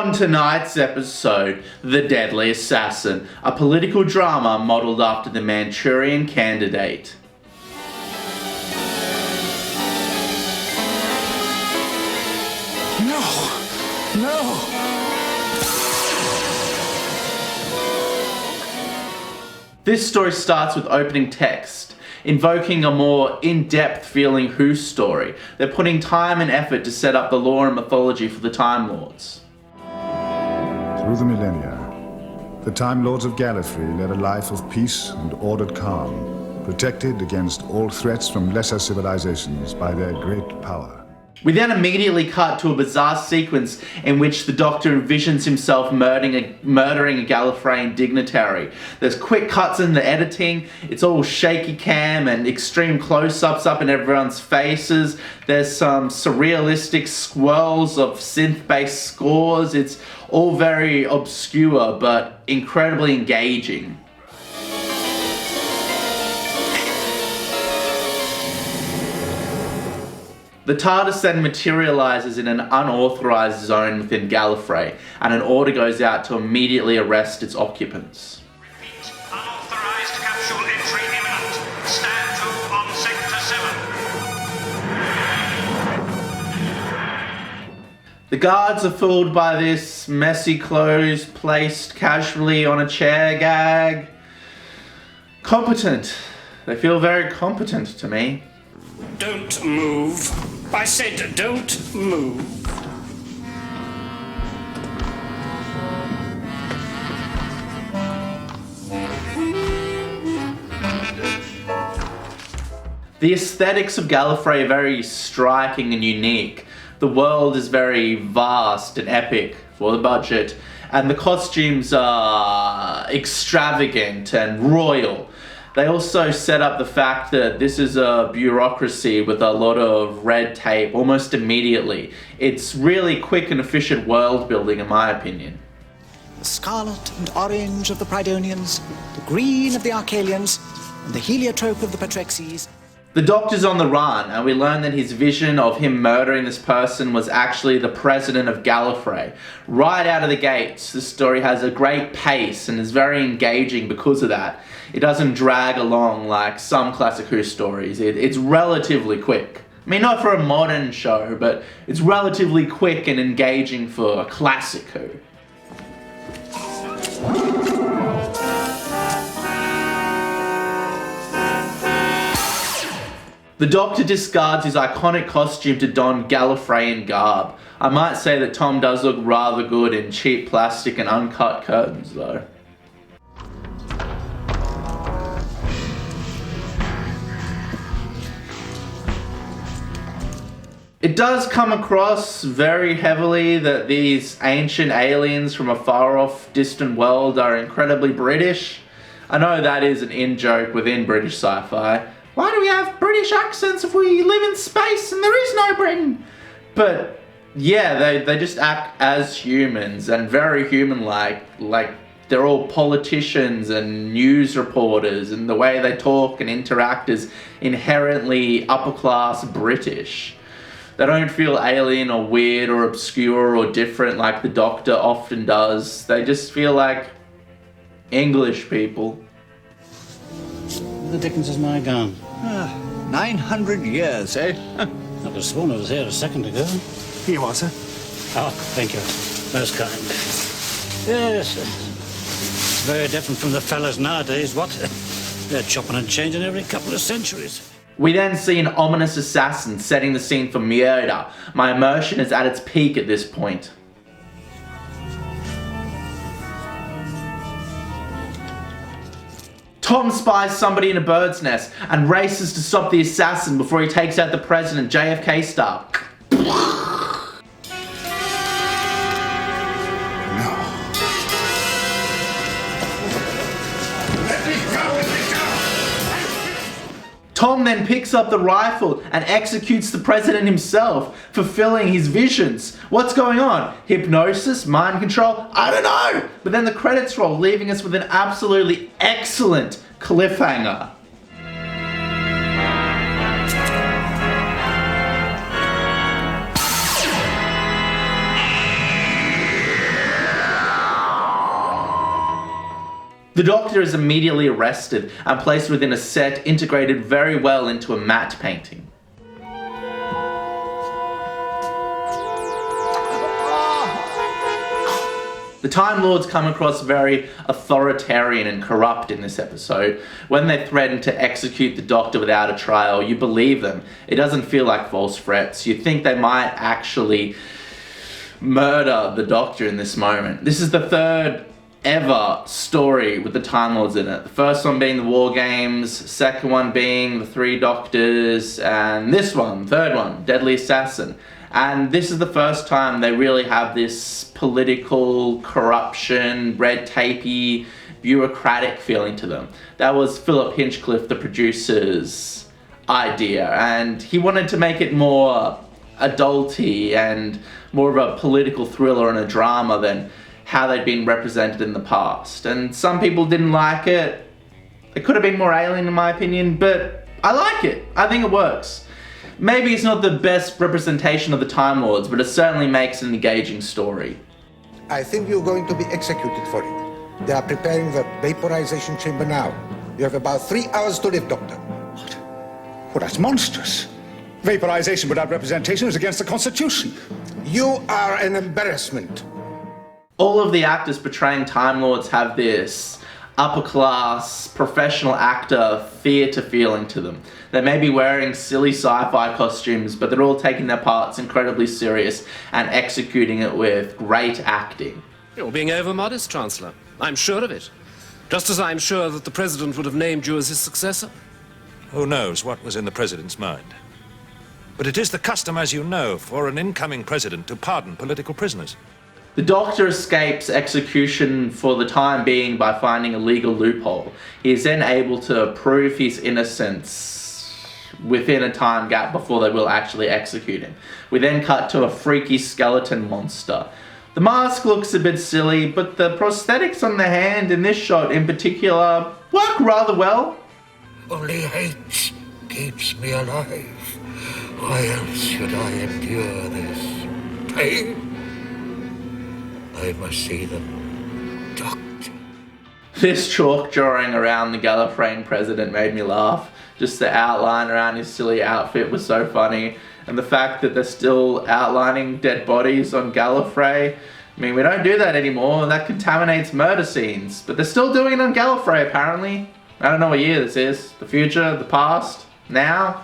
On tonight's episode, The Deadly Assassin, a political drama modelled after the Manchurian Candidate. No! This story starts with opening text, invoking a more in-depth feeling Who story. They're putting time and effort to set up the lore and mythology for the Time Lords. Through the millennia, the Time Lords of Gallifrey led a life of peace and ordered calm, protected against all threats from lesser civilizations by their great power. We then immediately cut to a bizarre sequence in which the Doctor envisions himself murdering a Gallifreyan dignitary. There's quick cuts in the editing, it's all shaky cam and extreme close-ups up in everyone's faces. There's some surrealistic swirls of synth-based scores. It's all very obscure but incredibly engaging. The TARDIS then materialises in an unauthorised zone within Gallifrey, and an order goes out to immediately arrest its occupants. Repeat, unauthorised capsule entry imminent. Stand to on Sector 7. The guards are fooled by this messy clothes placed casually on a chair gag. Competent. They feel very competent to me. Don't move. I said don't move. The aesthetics of Gallifrey are very striking and unique. The world is very vast and epic for the budget, and the costumes are extravagant and royal. They also set up the fact that this is a bureaucracy with a lot of red tape almost immediately. It's really quick and efficient world building, in my opinion. The scarlet and orange of the Pridonians, the green of the Arcalians, and the heliotrope of the Patrexes. The Doctor's on the run, and we learn that his vision of him murdering this person was actually the president of Gallifrey. Right out of the gates, this story has a great pace and is very engaging because of that. It doesn't drag along like some classic Who stories. It's relatively quick. I mean, not for a modern show, but it's relatively quick and engaging for a classic Who. The Doctor discards his iconic costume to don Gallifreyan garb. I might say that Tom does look rather good in cheap plastic and uncut curtains, though. It does come across very heavily that these ancient aliens from a far-off, distant world are incredibly British. I know that is an in-joke within British sci-fi. Why do we have British accents if we live in space and there is no Britain? But yeah, they just act as humans and very human-like. Like they're all politicians and news reporters, and the way they talk and interact is inherently upper-class British. They don't feel alien or weird or obscure or different like the Doctor often does. They just feel like English people. The dickens is my gun? 900 years, eh? I could have sworn I was here a second ago. Here you are, sir. Oh, thank you. Most kind. Yes, it's very different from the fellas nowadays, what? They're chopping and changing every couple of centuries. We then see an ominous assassin setting the scene for murder. My immersion is at its peak at this point. Tom spies somebody in a bird's nest and races to stop the assassin before he takes out the president, JFK style. Tom then picks up the rifle and executes the president himself, fulfilling his visions. What's going on? Hypnosis? Mind control? I don't know! But then the credits roll, leaving us with an absolutely excellent cliffhanger. The Doctor is immediately arrested and placed within a set integrated very well into a matte painting. The Time Lords come across very authoritarian and corrupt in this episode. When they threaten to execute the Doctor without a trial, you believe them. It doesn't feel like false threats. You think they might actually murder the Doctor in this moment. This is the third ever story with the Time Lords in it. The first one being the War Games, second one being the Three Doctors, and this one, third one, Deadly Assassin. And this is the first time they really have this political corruption, red tapey, bureaucratic feeling to them. That was Philip Hinchcliffe, the producer's idea, and he wanted to make it more adulty and more of a political thriller and a drama than how they'd been represented in the past. And some people didn't like it. It could have been more alien in my opinion, but I like it. I think it works. Maybe it's not the best representation of the Time Lords, but it certainly makes an engaging story. I think you're going to be executed for it. They are preparing the vaporization chamber now. You have about 3 hours to live, Doctor. What? Well, that's monstrous. Vaporization without representation is against the Constitution. You are an embarrassment. All of the actors portraying Time Lords have this upper-class, professional actor theatre feeling to them. They may be wearing silly sci-fi costumes, but they're all taking their parts incredibly serious and executing it with great acting. You're being over-modest, Chancellor. I'm sure of it. Just as I'm sure that the President would have named you as his successor. Who knows what was in the President's mind? But it is the custom, as you know, for an incoming President to pardon political prisoners. The Doctor escapes execution for the time being by finding a legal loophole. He is then able to prove his innocence within a time gap before they will actually execute him. We then cut to a freaky skeleton monster. The mask looks a bit silly, but the prosthetics on the hand in this shot in particular work rather well. Only hate keeps me alive. Why else should I endure this pain? I must see them, Doctor. This chalk drawing around the Gallifreyan president made me laugh. Just the outline around his silly outfit was so funny. And the fact that they're still outlining dead bodies on Gallifrey. I mean, we don't do that anymore. That contaminates murder scenes. But they're still doing it on Gallifrey, apparently. I don't know what year this is. The future? The past? Now?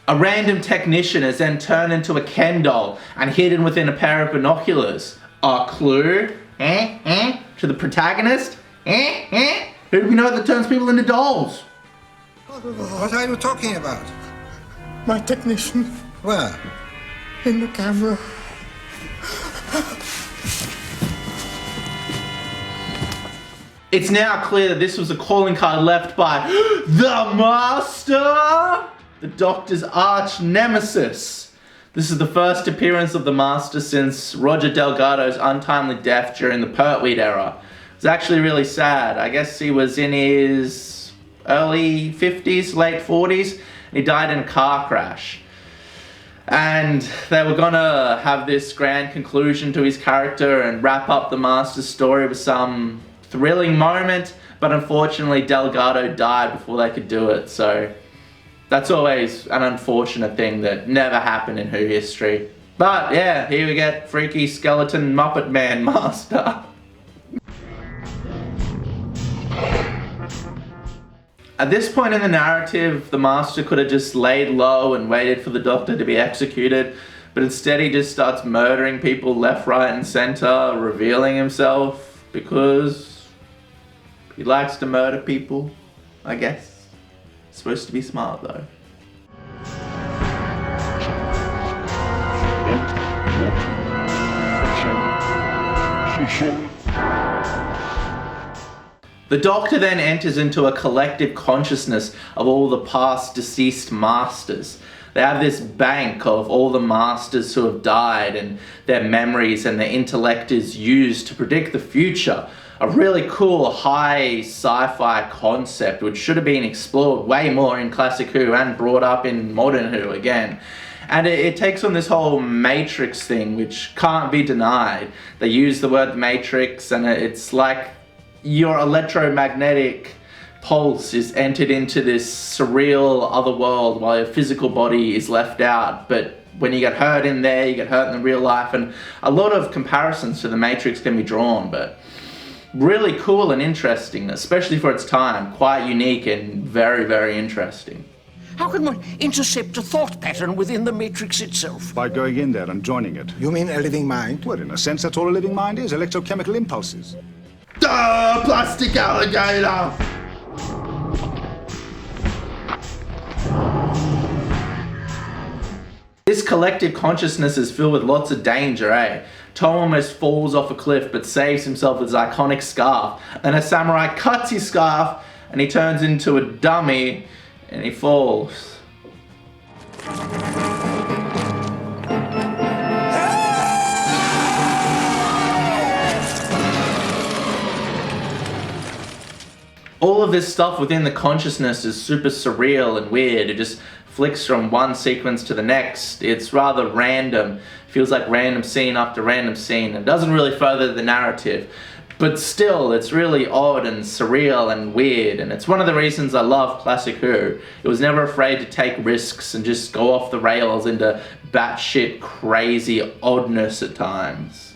A random technician is then turned into a Ken doll and hidden within a pair of binoculars. A clue? To the protagonist? Who do we know that turns people into dolls? What are you talking about? My technician Where? in the camera. It's now clear that this was a calling card left by the Master! The Doctor's arch nemesis. This is the first appearance of the Master since Roger Delgado's untimely death during the Pertwee era. It's actually really sad. I guess he was in his early 50s, late 40s, and he died in a car crash. And they were gonna have this grand conclusion to his character and wrap up the Master's story with some thrilling moment, but unfortunately Delgado died before they could do it, so that's always an unfortunate thing that never happened in Who history. But yeah, here we get freaky skeleton Muppet Man Master. At this point in the narrative, the Master could have just laid low and waited for the Doctor to be executed, but instead he just starts murdering people left, right and center, revealing himself because he likes to murder people, I guess. Supposed to be smart though. The Doctor then enters into a collective consciousness of all the past deceased Masters. They have this bank of all the Masters who have died, and their memories and their intellect is used to predict the future. A really cool high sci-fi concept which should have been explored way more in Classic Who and brought up in Modern Who again. And it takes on this whole Matrix thing, which can't be denied. They use the word Matrix, and it's like your electromagnetic pulse is entered into this surreal other world while your physical body is left out. But when you get hurt in there, you get hurt in the real life, and a lot of comparisons to the Matrix can be drawn, but really cool and interesting, especially for its time. Quite unique and very, very interesting. How can one intercept a thought pattern within the Matrix itself? By going in there and joining it. You mean a living mind? Well, in a sense, that's all a living mind is, electrochemical impulses. Duh, plastic alligator! This collective consciousness is filled with lots of danger, eh? Tom almost falls off a cliff but saves himself with his iconic scarf. And a samurai cuts his scarf and he turns into a dummy and he falls. All of this stuff within the consciousness is super surreal and weird. It just flicks from one sequence to the next. It's rather random. Feels like random scene after random scene. It doesn't really further the narrative. But still, it's really odd and surreal and weird. And it's one of the reasons I love classic Who. It was never afraid to take risks and just go off the rails into batshit crazy oddness at times.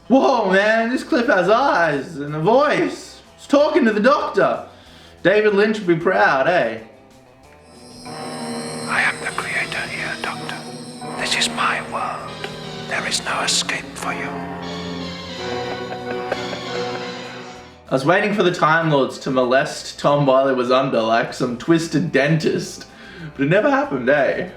Whoa, man, this clip has eyes and a voice. It's talking to the Doctor. David Lynch would be proud, eh? I am the creator here, Doctor. This is my world. There is no escape for you. I was waiting for the Time Lords to molest Tom while he was under like some twisted dentist. But it never happened, eh?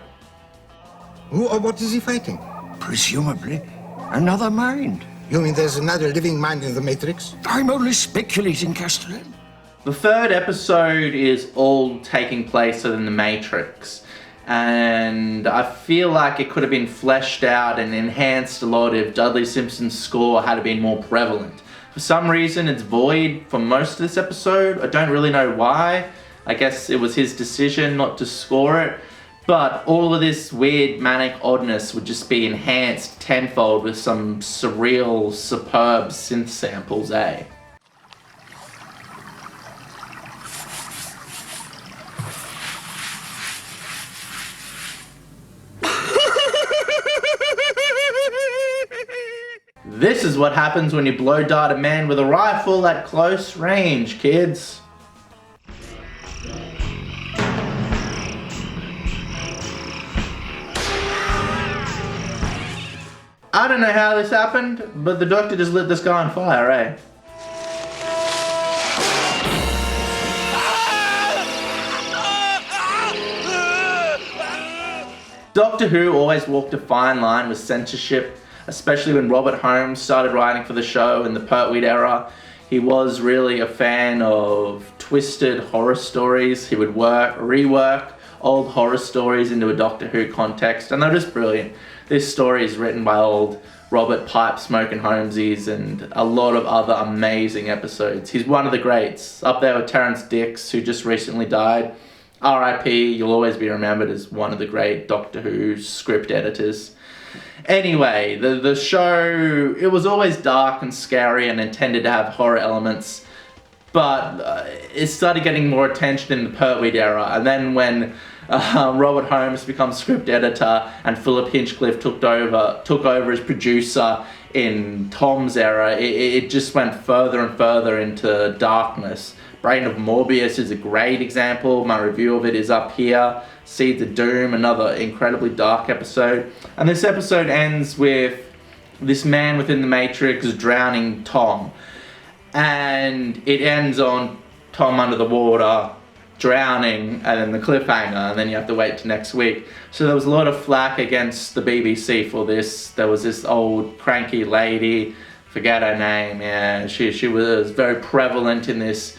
Who or what is he fighting? Presumably, another mind. You mean there's another living mind in the Matrix? I'm only speculating, Castellan. The third episode is all taking place within the Matrix. And I feel like it could have been fleshed out and enhanced a lot if Dudley Simpson's score had been more prevalent. For some reason, it's void for most of this episode. I don't really know why. I guess it was his decision not to score it. But all of this weird manic oddness would just be enhanced tenfold with some surreal, superb synth samples, eh? This is what happens when you blow dart a man with a rifle at close range, kids. I don't know how this happened, but the Doctor just lit this guy on fire, eh? Doctor Who always walked a fine line with censorship, especially when Robert Holmes started writing for the show in the Pertwee era. He was really a fan of twisted horror stories. He would rework old horror stories into a Doctor Who context, and they're just brilliant. This story is written by old Robert Pipe Smokin' Holmesies and a lot of other amazing episodes. He's one of the greats, up there with Terrence Dicks, who just recently died. R.I.P. You'll always be remembered as one of the great Doctor Who script editors. Anyway, the show, it was always dark and scary and intended to have horror elements, but it started getting more attention in the Pertwee era, and then when Robert Holmes becomes script editor and Philip Hinchcliffe took over as producer in Tom's era, it just went further and further into darkness. Brain of Morbius is a great example. My review of it is up here. Seeds of Doom, another incredibly dark episode. And this episode ends with this man within the Matrix drowning Tom. And it ends on Tom under the water, drowning, and then the cliffhanger, and then you have to wait till next week. So there was a lot of flack against the BBC for this. There was this old cranky lady Forget her name, yeah. She was very prevalent in this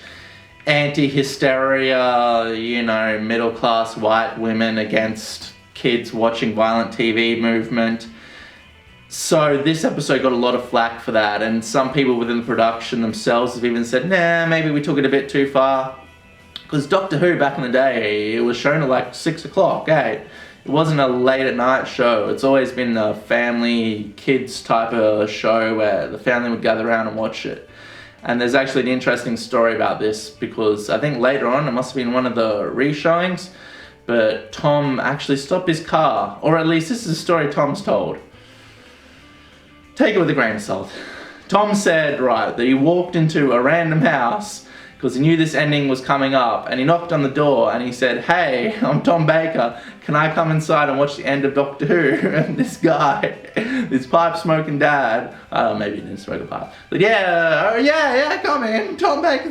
anti-hysteria, you know, middle-class white women against kids watching violent TV movement. So this episode got a lot of flack for that, and some people within the production themselves have even said, nah, maybe we took it a bit too far. Because Doctor Who back in the day, it was shown at like 6 o'clock, eh? It wasn't a late at night show. It's always been a family, kids type of show where the family would gather around and watch it. And there's actually an interesting story about this because I think later on, it must have been one of the re-showings, but Tom actually stopped his car, or at least this is a story Tom's told. Take it with a grain of salt. Tom said, right, that he walked into a random house because he knew this ending was coming up, and he knocked on the door and he said, hey, I'm Tom Baker, can I come inside and watch the end of Doctor Who? And this guy, this pipe-smoking dad, maybe he didn't smoke a pipe, but yeah, come in, Tom Baker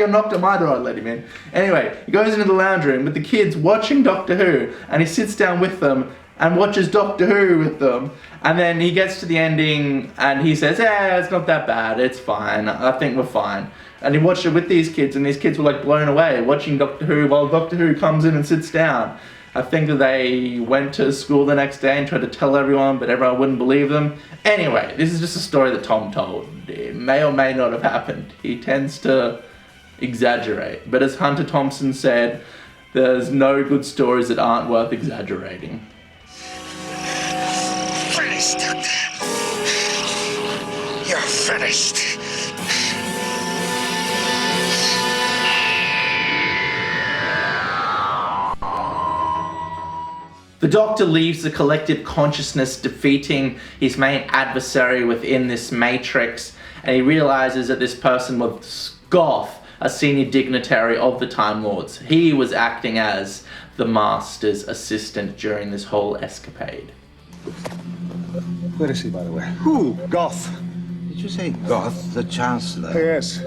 knocked on my door, I'd let him in. Anyway, he goes into the lounge room with the kids watching Doctor Who, and he sits down with them and watches Doctor Who with them, and then he gets to the ending and he says, it's not that bad, it's fine, I think we're fine. And he watched it with these kids, and these kids were like blown away watching Doctor Who while Doctor Who comes in and sits down. I think that they went to school the next day and tried to tell everyone, but everyone wouldn't believe them. Anyway, this is just a story that Tom told. It may or may not have happened. He tends to exaggerate. But as Hunter Thompson said, there's no good stories that aren't worth exaggerating. Finished, Doctor. You're finished. The Doctor leaves the collective consciousness defeating his main adversary within this matrix, and he realizes that this person was Goth, a senior dignitary of the Time Lords. He was acting as the Master's assistant during this whole escapade. Where is he, by the way? Who? Goth. Did you say Goth, the Chancellor? Yes.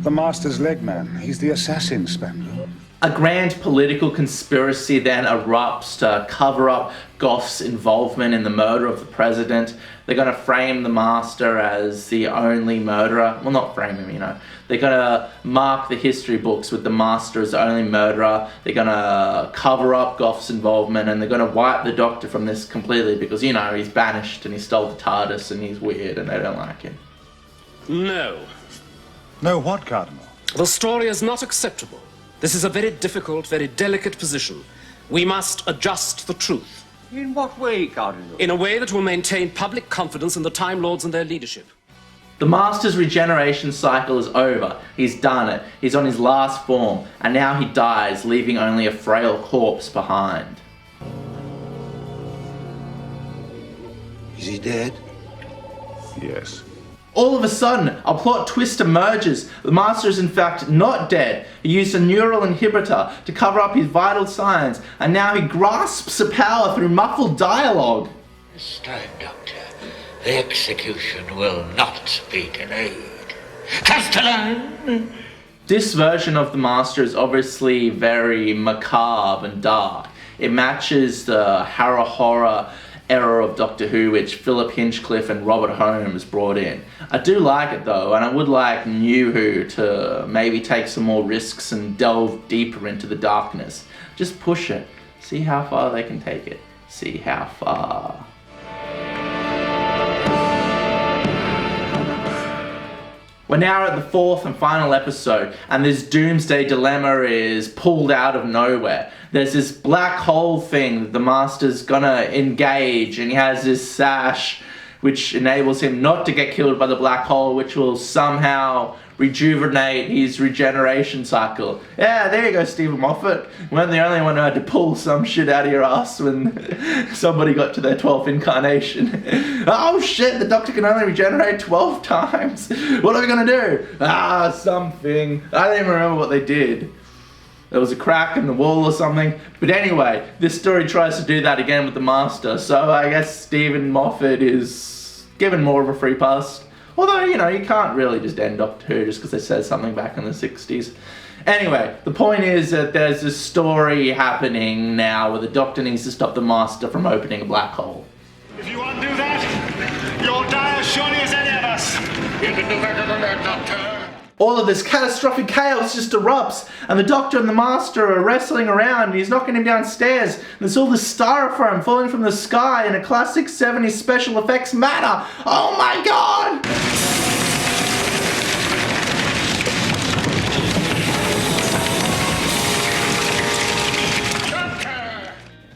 The Master's leg man. He's the assassin, Spaniel. A grand political conspiracy then erupts to cover up Goth's involvement in the murder of the president. They're going to frame the Master as the only murderer. Well, not frame him, you know. They're going to mark the history books with the Master as the only murderer. They're going to cover up Goth's involvement, and they're going to wipe the Doctor from this completely because, you know, he's banished and he stole the TARDIS and he's weird and they don't like him. No. No what, Cardinal? The story is not acceptable. This is a very difficult, very delicate position. We must adjust the truth. In what way, Cardinal? In a way that will maintain public confidence in the Time Lords and their leadership. The Master's regeneration cycle is over. He's done it. He's on his last form, and now he dies, leaving only a frail corpse behind. Is he dead? Yes. All of a sudden, a plot twist emerges. The Master is in fact not dead. He used a neural inhibitor to cover up his vital signs, and now he grasps the power through muffled dialogue. This time, Doctor, the execution will not be delayed. Castellan! This version of the Master is obviously very macabre and dark. It matches the horror era of Doctor Who which Philip Hinchcliffe and Robert Holmes brought in. I do like it though, and I would like New Who to maybe take some more risks and delve deeper into the darkness. Just push it. See how far they can take it. See how far. We're now at the fourth and final episode, and this doomsday dilemma is pulled out of nowhere. There's this black hole thing that the Master's gonna engage, and he has this sash which enables him not to get killed by the black hole, which will somehow rejuvenate his regeneration cycle. Yeah, there you go, Stephen Moffat. You weren't the only one who had to pull some shit out of your ass when somebody got to their 12th incarnation. Oh shit, the Doctor can only regenerate 12 times. What are we gonna do? Something. I don't even remember what they did. There was a crack in the wall or something. But anyway, this story tries to do that again with the Master. So I guess Stephen Moffat is given more of a free pass. Although, you know, you can't really just end Doctor Who just because they said something back in the 60s. Anyway, the point is that there's this story happening now where the Doctor needs to stop the Master from opening a black hole. If you undo that, you'll die as surely as any of us. You can do better than that, Doctor. All of this catastrophic chaos just erupts, and the Doctor and the Master are wrestling around, and he's knocking him downstairs, and there's all this styrofoam falling from the sky in a classic 70s special effects manner. Oh my god!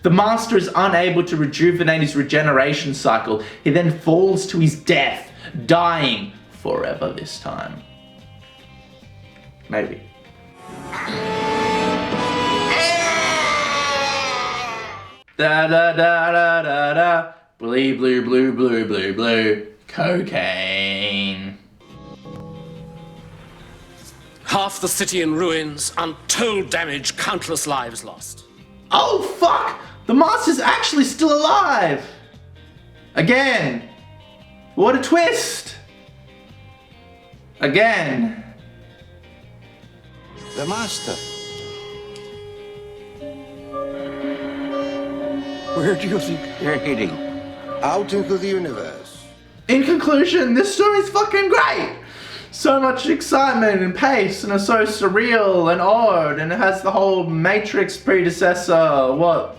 The Master is unable to rejuvenate his regeneration cycle. He then falls to his death, dying forever this time. Maybe. Da da da da da da. Blue, blue, blue, blue, blue, blue. Cocaine. Half the city in ruins, untold damage, countless lives lost. Oh fuck! The Master's actually still alive! Again! What a twist! Again! The Master. Where do you think they're heading? Out into the universe. In conclusion, this story's fucking great! So much excitement and pace, and it's so surreal and odd, and it has the whole Matrix predecessor, what?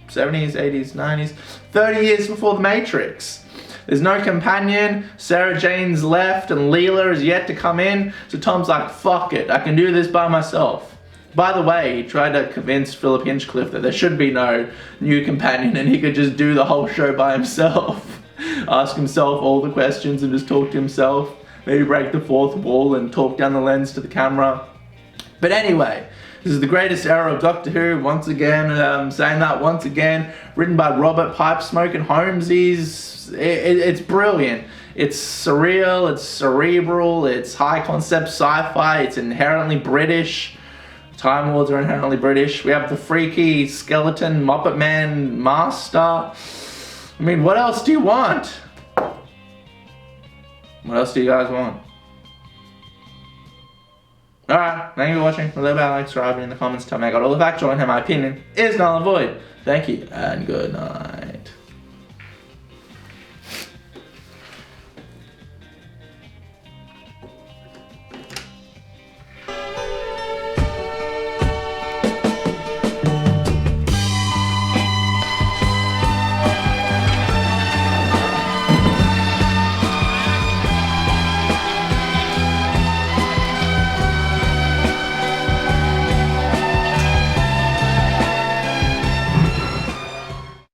70s, 80s, 90s? 30 years before the Matrix. There's no companion, Sarah Jane's left, and Leela is yet to come in, so Tom's like, fuck it, I can do this by myself. By the way, he tried to convince Philip Hinchcliffe that there should be no new companion and he could just do the whole show by himself. Ask himself all the questions and just talk to himself. Maybe break the fourth wall and talk down the lens to the camera. But anyway, this is the greatest era of Doctor Who, once again, saying that once again, written by Robert Pipe Smoking Holmesies. It's brilliant. It's surreal, it's cerebral, it's high concept sci-fi, it's inherently British. Time Lords are inherently British. We have the freaky skeleton Muppet Man Master. I mean, what else do you want? What else do you guys want? Alright, thank you for watching. Leave a like, subscribe in the comments, tell me I got all the facts wrong and my opinion is null and void. Thank you, and good night.